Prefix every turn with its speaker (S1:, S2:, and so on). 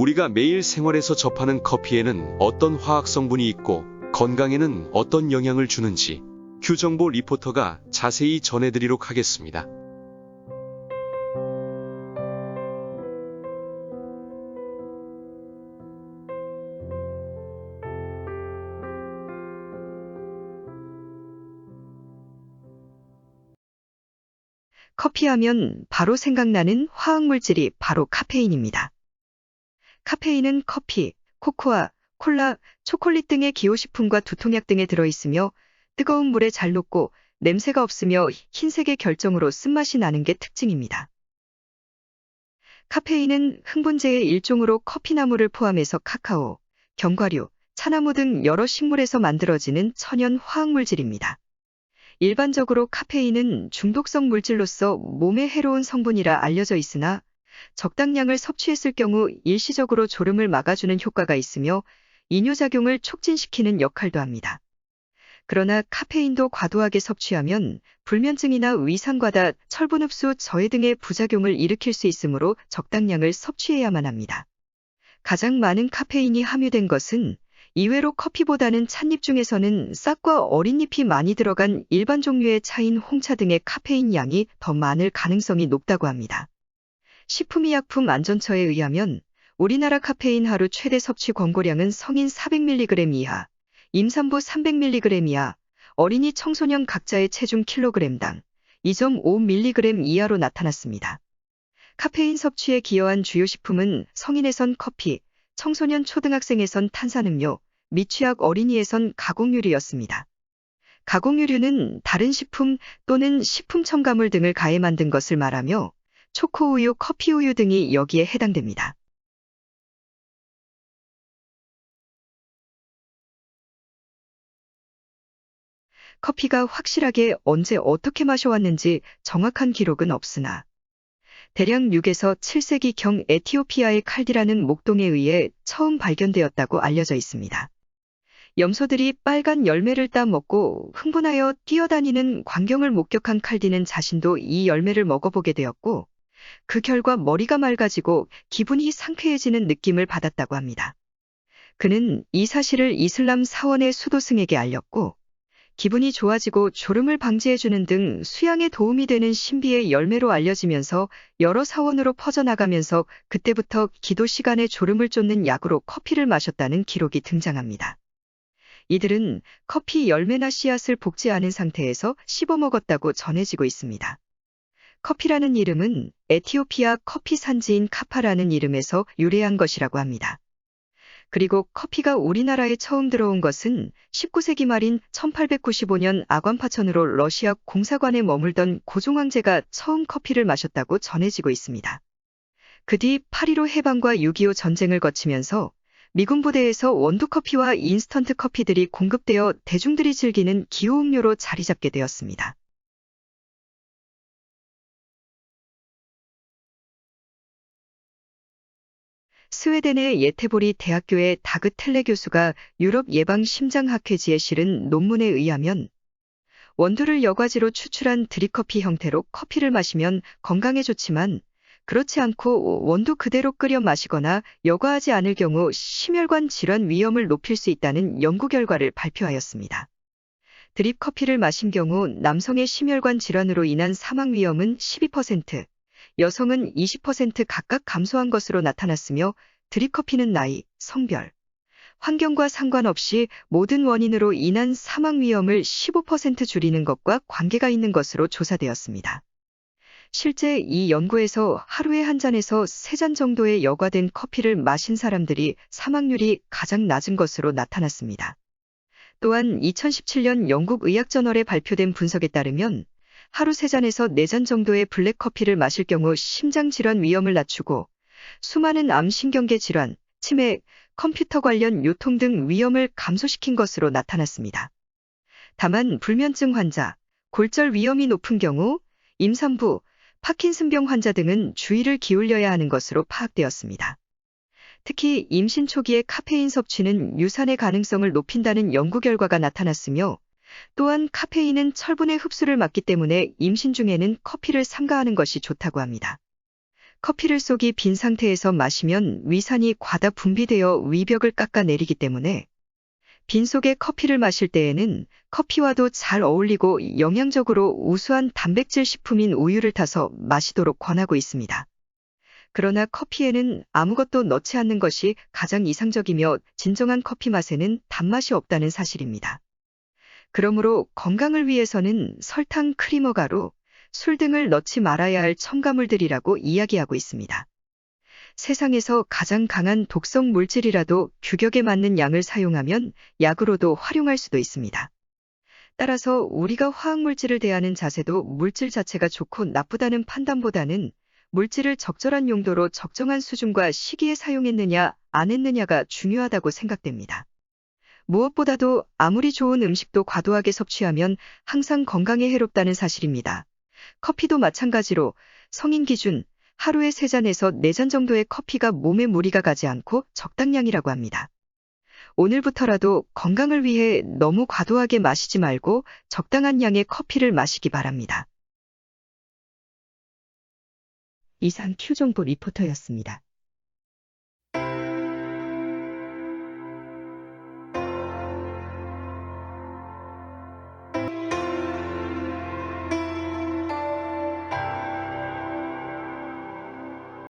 S1: 우리가 매일 생활에서 접하는 커피에는 어떤 화학 성분이 있고 건강에는 어떤 영향을 주는지 큐정보 리포터가 자세히 전해드리도록 하겠습니다.
S2: 커피하면 바로 생각나는 화학물질이 바로 카페인입니다. 카페인은 커피, 코코아, 콜라, 초콜릿 등의 기호식품과 두통약 등에 들어있으며 뜨거운 물에 잘 녹고 냄새가 없으며 흰색의 결정으로 쓴맛이 나는 게 특징입니다. 카페인은 흥분제의 일종으로 커피나무를 포함해서 카카오, 견과류, 차나무 등 여러 식물에서 만들어지는 천연 화학물질입니다. 일반적으로 카페인은 중독성 물질로서 몸에 해로운 성분이라 알려져 있으나 적당량을 섭취했을 경우 일시적으로 졸음을 막아주는 효과가 있으며 이뇨작용을 촉진시키는 역할도 합니다. 그러나 카페인도 과도하게 섭취하면 불면증이나 위산과다, 철분 흡수 저해 등의 부작용을 일으킬 수 있으므로 적당량을 섭취해야만 합니다. 가장 많은 카페인이 함유된 것은 이외로 커피보다는 찻잎 중에서는 싹과 어린 잎이 많이 들어간 일반 종류의 차인 홍차 등의 카페인 양이 더 많을 가능성이 높다고 합니다. 식품의약품안전처에 의하면 우리나라 카페인 하루 최대 섭취 권고량은 성인 400mg 이하, 임산부 300mg 이하, 어린이 청소년 각자의 체중 킬로그램당 2.5mg 이하로 나타났습니다. 카페인 섭취에 기여한 주요 식품은 성인에선 커피, 청소년 초등학생에선 탄산음료, 미취학 어린이에선 가공유류였습니다. 가공유류는 다른 식품 또는 식품 첨가물 등을 가해 만든 것을 말하며 초코우유, 커피우유 등이 여기에 해당됩니다. 커피가 확실하게 언제 어떻게 마셔왔는지 정확한 기록은 없으나 대략 6에서 7세기경 에티오피아의 칼디라는 목동에 의해 처음 발견되었다고 알려져 있습니다. 염소들이 빨간 열매를 따 먹고 흥분하여 뛰어다니는 광경을 목격한 칼디는 자신도 이 열매를 먹어보게 되었고 그 결과 머리가 맑아지고 기분이 상쾌해지는 느낌을 받았다고 합니다. 그는 이 사실을 이슬람 사원의 수도승에게 알렸고 기분이 좋아지고 졸음을 방지해주는 등 수양에 도움이 되는 신비의 열매로 알려지면서 여러 사원으로 퍼져나가면서 그때부터 기도 시간에 졸음을 쫓는 약으로 커피를 마셨다는 기록이 등장합니다. 이들은 커피 열매나 씨앗을 볶지 않은 상태에서 씹어 먹었다고 전해지고 있습니다. 커피라는 이름은 에티오피아 커피 산지인 카파라는 이름에서 유래한 것이라고 합니다. 그리고 커피가 우리나라에 처음 들어온 것은 19세기 말인 1895년 아관파천으로 러시아 공사관에 머물던 고종 황제가 처음 커피를 마셨다고 전해지고 있습니다. 그 뒤 8.15 해방과 6.25 전쟁을 거치면서 미군 부대에서 원두커피와 인스턴트 커피들이 공급되어 대중들이 즐기는 기호음료로 자리 잡게 되었습니다. 스웨덴의 예테보리 대학교의 다그 텔레 교수가 유럽 예방심장학회지에 실은 논문에 의하면 원두를 여과지로 추출한 드립커피 형태로 커피를 마시면 건강에 좋지만 그렇지 않고 원두 그대로 끓여 마시거나 여과하지 않을 경우 심혈관 질환 위험을 높일 수 있다는 연구 결과를 발표하였습니다. 드립커피를 마신 경우 남성의 심혈관 질환으로 인한 사망 위험은 12%, 여성은 20% 각각 감소한 것으로 나타났으며 드립커피는 나이, 성별, 환경과 상관없이 모든 원인으로 인한 사망 위험을 15% 줄이는 것과 관계가 있는 것으로 조사되었습니다. 실제 이 연구에서 하루에 한 잔에서 3잔 정도의 여과된 커피를 마신 사람들이 사망률이 가장 낮은 것으로 나타났습니다. 또한 2017년 영국 의학저널에 발표된 분석에 따르면 하루 3잔에서 4잔 정도의 블랙커피를 마실 경우 심장질환 위험을 낮추고 수많은 암신경계 질환, 치매, 컴퓨터 관련 요통 등 위험을 감소시킨 것으로 나타났습니다. 다만 불면증 환자, 골절 위험이 높은 경우 임산부, 파킨슨병 환자 등은 주의를 기울여야 하는 것으로 파악되었습니다. 특히 임신 초기의 카페인 섭취는 유산의 가능성을 높인다는 연구 결과가 나타났으며 또한 카페인은 철분의 흡수를 막기 때문에 임신 중에는 커피를 삼가하는 것이 좋다고 합니다. 커피를 쏙이 빈 상태에서 마시면 위산이 과다 분비되어 위벽을 깎아내리기 때문에 빈속에 커피를 마실 때에는 커피와도 잘 어울리고 영양적으로 우수한 단백질 식품인 우유를 타서 마시도록 권하고 있습니다. 그러나 커피에는 아무것도 넣지 않는 것이 가장 이상적이며 진정한 커피 맛에는 단맛이 없다는 사실입니다. 그러므로 건강을 위해서는 설탕, 크리머 가루, 술 등을 넣지 말아야 할 첨가물들이라고 이야기하고 있습니다. 세상에서 가장 강한 독성 물질이라도 규격에 맞는 양을 사용하면 약으로도 활용할 수도 있습니다. 따라서 우리가 화학물질을 대하는 자세도 물질 자체가 좋고 나쁘다는 판단보다는 물질을 적절한 용도로 적정한 수준과 시기에 사용했느냐, 안 했느냐가 중요하다고 생각됩니다. 무엇보다도 아무리 좋은 음식도 과도하게 섭취하면 항상 건강에 해롭다는 사실입니다. 커피도 마찬가지로 성인 기준 하루에 3잔에서 4잔 정도의 커피가 몸에 무리가 가지 않고 적당량이라고 합니다. 오늘부터라도 건강을 위해 너무 과도하게 마시지 말고 적당한 양의 커피를 마시기 바랍니다. 이상 큐정보 리포터였습니다.